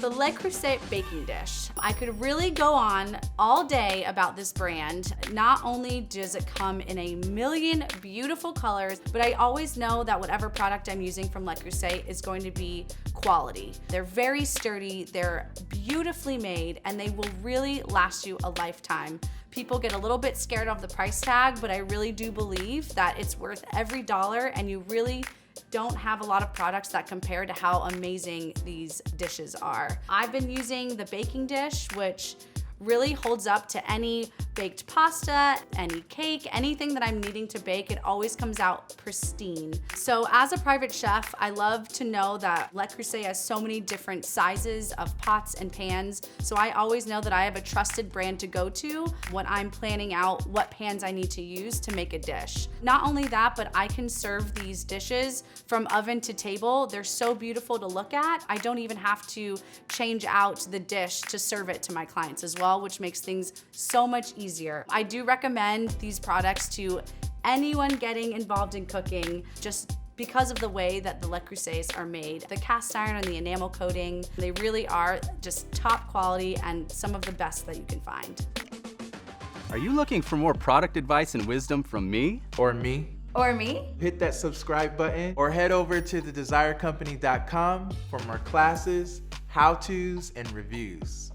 The Le Creuset baking dish. I could really go on all day about this brand. Not only does it come in a million beautiful colors, but I always know that whatever product I'm using from Le Creuset is going to be quality. They're very sturdy, they're beautifully made, and they will really last you a lifetime. People get a little bit scared of the price tag, but I really do believe that it's worth every dollar, and you really don't have a lot of products that compare to how amazing these dishes are. I've been using the baking dish, which really holds up to any baked pasta, any cake, anything that I'm needing to bake. It always comes out pristine. So as a private chef, I love to know that Le Creuset has so many different sizes of pots and pans. So I always know that I have a trusted brand to go to when I'm planning out what pans I need to use to make a dish. Not only that, but I can serve these dishes from oven to table. They're so beautiful to look at. I don't even have to change out the dish to serve it to my clients as well, which makes things so much easier. I do recommend these products to anyone getting involved in cooking, just because of the way that the Le Creusets are made. The cast iron and the enamel coating, they really are just top quality and some of the best that you can find. Are you looking for more product advice and wisdom from me? Or me? Or me? Hit that subscribe button or head over to thedesirecompany.com for more classes, how-tos, and reviews.